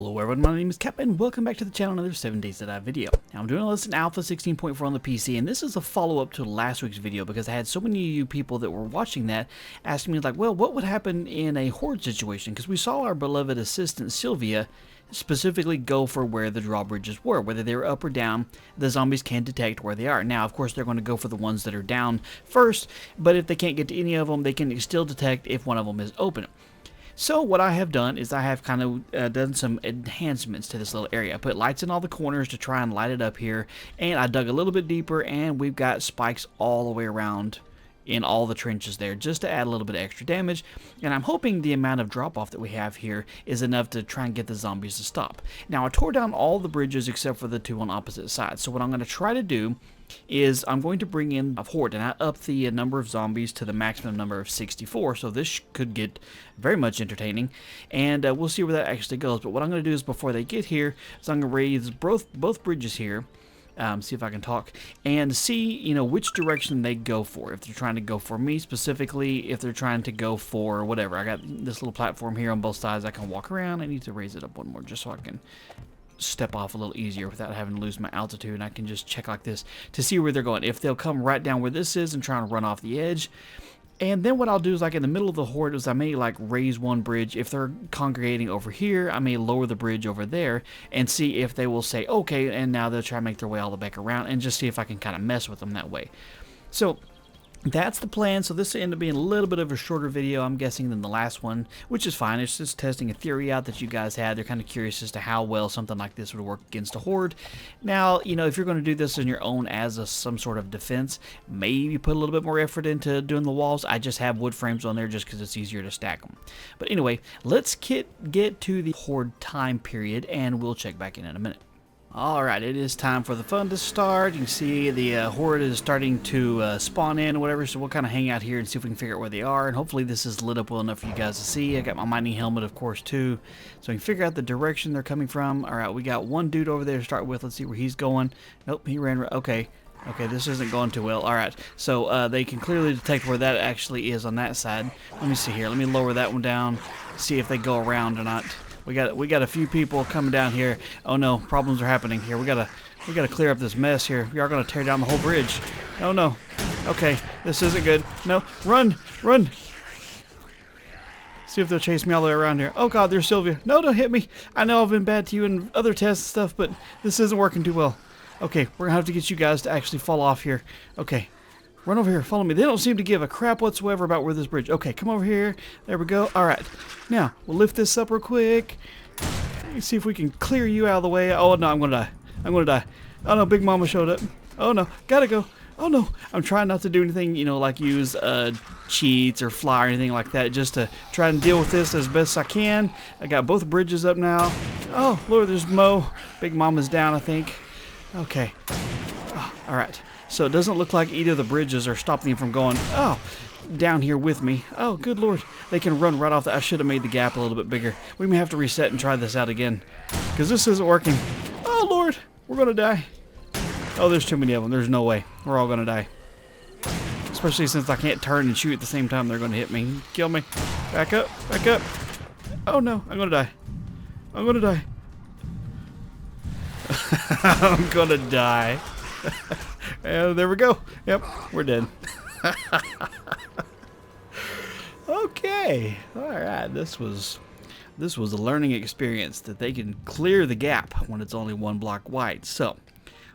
Hello everyone, my name is Cap and welcome back to the channel, another 7 Days to Die video. Now I'm doing this in Alpha 16.4 on the PC, and this is a follow-up to last week's video because I had so many of you people that were watching that asking me like, well, what would happen in a horde situation? Because we saw our beloved assistant Sylvia specifically go for where the drawbridges were, whether they were up or down. The zombies can detect where they are. Now, of course, they're going to go for the ones that are down first, but if they can't get to any of them, they can still detect if one of them is open. So what I have done is I have kind of done some enhancements to this little area. I put lights in all the corners to try and light it up here, and I dug a little bit deeper, and we've got spikes all the way around in all the trenches there just to add a little bit of extra damage. And I'm hoping the amount of drop off that we have here is enough to try and get the zombies to stop. Now I tore down all the bridges except for the two on opposite sides. So what I'm going to try to do is I'm going to bring in a horde, and I up the number of zombies to the maximum number of 64, so this could get very much entertaining, and we'll see where that actually goes. But what I'm going to do is before they get here is I'm going to raise both bridges here, see if I can talk, and see, which direction they go for. If they're trying to go for me specifically, if they're trying to go for whatever. I got this little platform here on both sides I can walk around. I need to raise it up one more just so I can step off a little easier without having to lose my altitude, and I can just check like this to see where they're going. If they'll come right down where this is and try and run off the edge. And then what I'll do is, like in the middle of the horde, is I may like raise one bridge. If they're congregating over here, I may lower the bridge over there and see if they will say okay, and now they'll try and make their way all the way back around, and just see if I can kind of mess with them that way. So that's the plan. So this will end up being a little bit of a shorter video, I'm guessing, than the last one, which is fine. It's just testing a theory out that you guys had. They're kind of curious as to how well something like this would work against a horde. Now, if you're going to do this on your own as some sort of defense, maybe put a little bit more effort into doing the walls. I just have wood frames on there just because it's easier to stack them. But anyway, let's get to the horde time period, and we'll check back in a minute. Alright, it is time for the fun to start. You can see the horde is starting to spawn in or whatever, so we'll kind of hang out here and see if we can figure out where they are, and hopefully this is lit up well enough for you guys to see. I got my mining helmet, of course, too, so we can figure out the direction they're coming from. Alright, we got one dude over there to start with. Let's see where he's going. Nope, he ran... Okay, this isn't going too well. Alright, so they can clearly detect where that actually is on that side. Let me see here. Let me lower that one down, see if they go around or not. We got a few people coming down here. Oh no, problems are happening here. We gotta clear up this mess here. We are gonna tear down the whole bridge. Oh no. Okay, this isn't good. No, run! See if they'll chase me all the way around here. Oh god, there's Sylvia. No, don't hit me. I know I've been bad to you in other tests and stuff, but this isn't working too well. Okay, we're gonna have to get you guys to actually fall off here. Okay. Run over here, follow me. They don't seem to give a crap whatsoever about where this bridge... Okay, come over here. There we go. Alright. Now, we'll lift this up real quick. Let's see if we can clear you out of the way. Oh, no, I'm gonna die. Oh, no, Big Mama showed up. Oh, no, gotta go. Oh, no. I'm trying not to do anything, like use cheats or fly or anything like that, just to try and deal with this as best I can. I got both bridges up now. Oh, Lord, there's Mo. Big Mama's down, I think. Okay. Oh, alright. So it doesn't look like either of the bridges are stopping them from going, down here with me. Oh, good Lord. They can run right off that. I should have made the gap a little bit bigger. We may have to reset and try this out again, because this isn't working. Oh, Lord. We're going to die. Oh, there's too many of them. There's no way. We're all going to die. Especially since I can't turn and shoot at the same time. They're going to hit me. Kill me. Back up. Back up. Oh, no. I'm going to die. I'm going to die. I'm going to die. There we go. Yep, we're dead. Okay. Alright, this was a learning experience that they can clear the gap when it's only one block wide. So,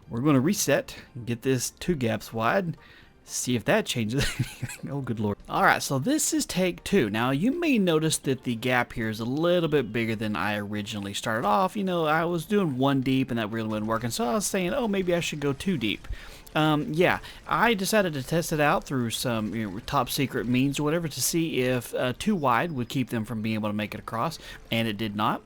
we're going to reset, get this 2 gaps wide, see if that changes anything. Oh, good Lord. Alright, so this is take 2. Now, you may notice that the gap here is a little bit bigger than I originally started off. I was doing 1 deep and that really wasn't working, so I was saying, oh, maybe I should go 2 deep. Yeah, I decided to test it out through some top secret means or whatever to see if 2 wide would keep them from being able to make it across, and it did not.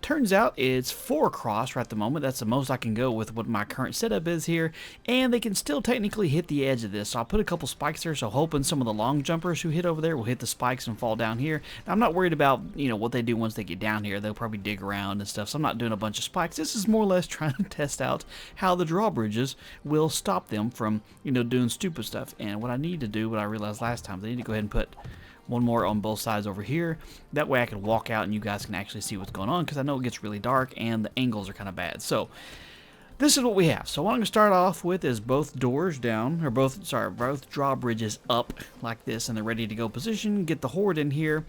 Turns out it's 4 across right at the moment. That's the most I can go with what my current setup is here, and they can still technically hit the edge of this. So I'll put a couple spikes there, so hoping some of the long jumpers who hit over there will hit the spikes and fall down here. Now, I'm not worried about what they do once they get down here. They'll probably dig around and stuff, so I'm not doing a bunch of spikes. This is more or less trying to test out how the drawbridges will stop them from doing stupid stuff. And what I need to do, what I realized last time, is I need to go ahead and put one more on both sides over here. That way I can walk out and you guys can actually see what's going on, because I know it gets really dark and the angles are kind of bad. So this is what we have. So what I'm going to start off with is both doors down, or both drawbridges up like this, and they're ready to go position. Get the horde in here,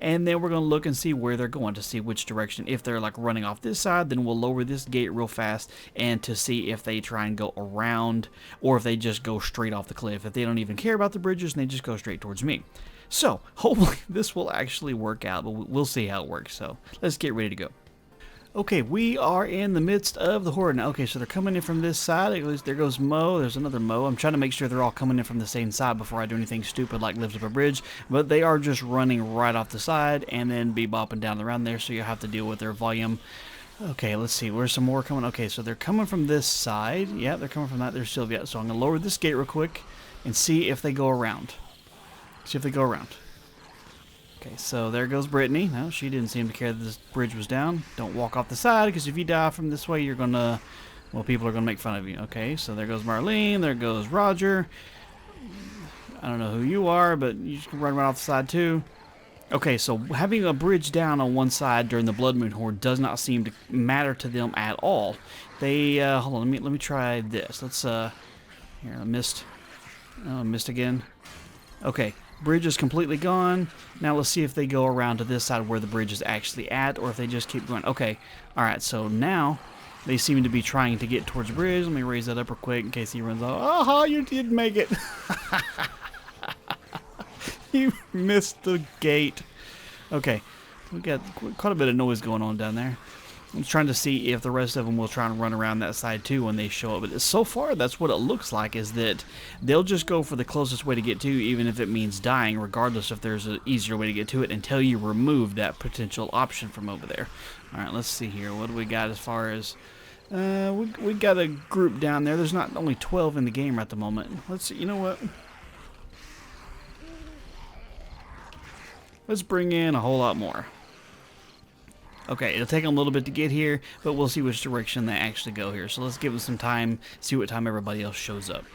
and then we're going to look and see where they're going, to see which direction. If they're like running off this side, then we'll lower this gate real fast, and to see if they try and go around, or if they just go straight off the cliff. If they don't even care about the bridges, and they just go straight towards me. So hopefully this will actually work out, but we'll see how it works. So let's get ready to go. Okay, we are in the midst of the horde now. Okay, so they're coming in from this side. At least there goes Mo. There's another Mo. I'm trying to make sure they're all coming in from the same side before I do anything stupid like lift up a bridge. But they are just running right off the side and then be bopping down around there, so you'll have to deal with their volume. Okay, let's see. Where's some more coming? Okay, so they're coming from this side. Yeah, they're coming from that. There's Sylvia. So I'm going to lower this gate real quick and see if they go around. See if they go around. Okay, so there goes Brittany. No, she didn't seem to care that this bridge was down. Don't walk off the side, because if you die from this way, you're going to, well, people are going to make fun of you. Okay, so there goes Marlene. There goes Roger. I don't know who you are, but you just run right off the side too. Okay, so having a bridge down on one side during the Blood Moon Horde does not seem to matter to them at all. They, hold on, let me try this. Let's, here, I missed. Oh, I missed again. Okay. Bridge is completely gone. Now let's see if they go around to this side where the bridge is actually at, or if they just keep going. Okay, alright, so now they seem to be trying to get towards the bridge. Let me raise that up real quick in case he runs off. Aha, you did make it! You missed the gate. Okay, we got quite a bit of noise going on down there. I'm trying to see if the rest of them will try and run around that side too when they show up. But so far, that's what it looks like, is that they'll just go for the closest way to get to, even if it means dying, regardless if there's an easier way to get to it, until you remove that potential option from over there. All right, let's see here. What do we got as far as... we got a group down there. There's not only 12 in the game at the moment. Let's see. You know what? Let's bring in a whole lot more. Okay, it'll take them a little bit to get here, but we'll see which direction they actually go here. So let's give them some time, see what time everybody else shows up.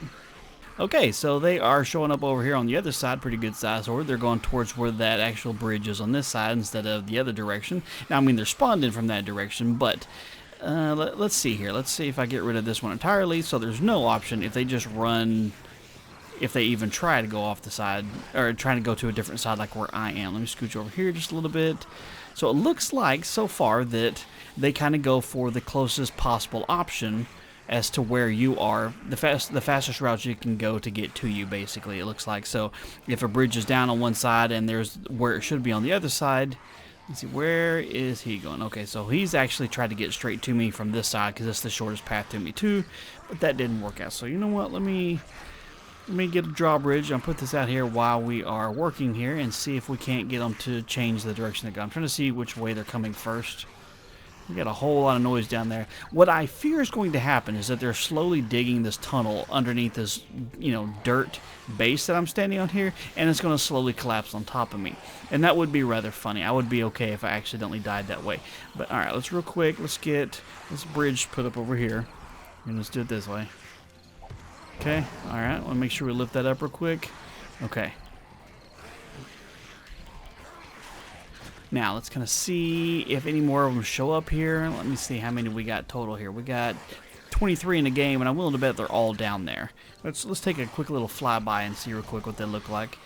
Okay, so they are showing up over here on the other side, pretty good size horde. They're going towards where that actual bridge is on this side instead of the other direction. Now, I mean, they're spawned in from that direction, but let's see here. Let's see if I get rid of this one entirely, so there's no option if they just run... if they even try to go off the side, or trying to go to a different side like where I am. Let me scooch over here just a little bit. So it looks like, so far, that they kind of go for the closest possible option as to where you are, the fastest route you can go to get to you, basically, it looks like. So if a bridge is down on one side and there's where it should be on the other side, let's see, where is he going? Okay, so he's actually tried to get straight to me from this side, because it's the shortest path to me too, but that didn't work out. So you know what, let me get a drawbridge. I'll put this out here while we are working here and see if we can't get them to change the direction they go. I'm trying to see which way they're coming first. We got a whole lot of noise down there. What I fear is going to happen is that they're slowly digging this tunnel underneath this, dirt base that I'm standing on here, and it's going to slowly collapse on top of me. And that would be rather funny. I would be okay if I accidentally died that way. But alright, let's real quick, let's get this bridge put up over here. And let's do it this way. Okay, alright, I want to make sure we lift that up real quick. Okay. Now, let's kind of see if any more of them show up here. Let me see how many we got total here. We got 23 in the game, and I'm willing to bet they're all down there. Let's take a quick little flyby and see real quick what they look like.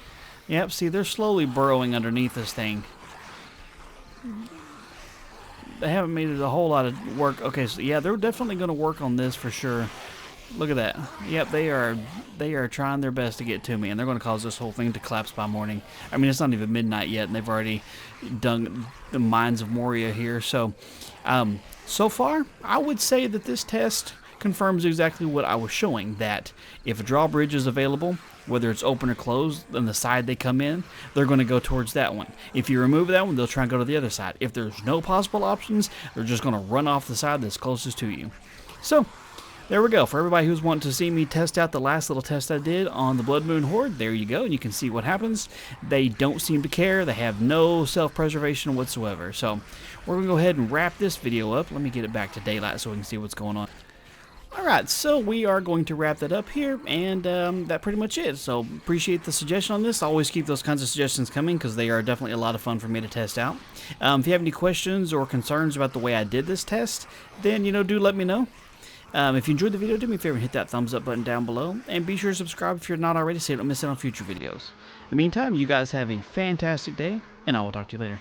Yep, see, they're slowly burrowing underneath this thing. They haven't made it a whole lot of work. Okay, so yeah, they're definitely going to work on this for sure. Look at that. Yep, they are trying their best to get to me, and they're going to cause this whole thing to collapse by morning. I mean, it's not even midnight yet, and they've already done the Mines of Moria here. So, so far, I would say that this test confirms exactly what I was showing, that if a drawbridge is available, whether it's open or closed, on the side they come in, they're going to go towards that one. If you remove that one, they'll try and go to the other side. If there's no possible options, they're just going to run off the side that's closest to you. So, there we go. For everybody who's wanting to see me test out the last little test I did on the Blood Moon Horde, there you go, and you can see what happens. They don't seem to care. They have no self-preservation whatsoever. So we're going to go ahead and wrap this video up. Let me get it back to daylight so we can see what's going on. Alright, so we are going to wrap that up here, and that pretty much is. So appreciate the suggestion on this. Always keep those kinds of suggestions coming because they are definitely a lot of fun for me to test out. If you have any questions or concerns about the way I did this test, then, do let me know. If you enjoyed the video, do me a favor and hit that thumbs up button down below, and be sure to subscribe if you're not already so you don't miss out on future videos. In the meantime, you guys have a fantastic day, and I will talk to you later.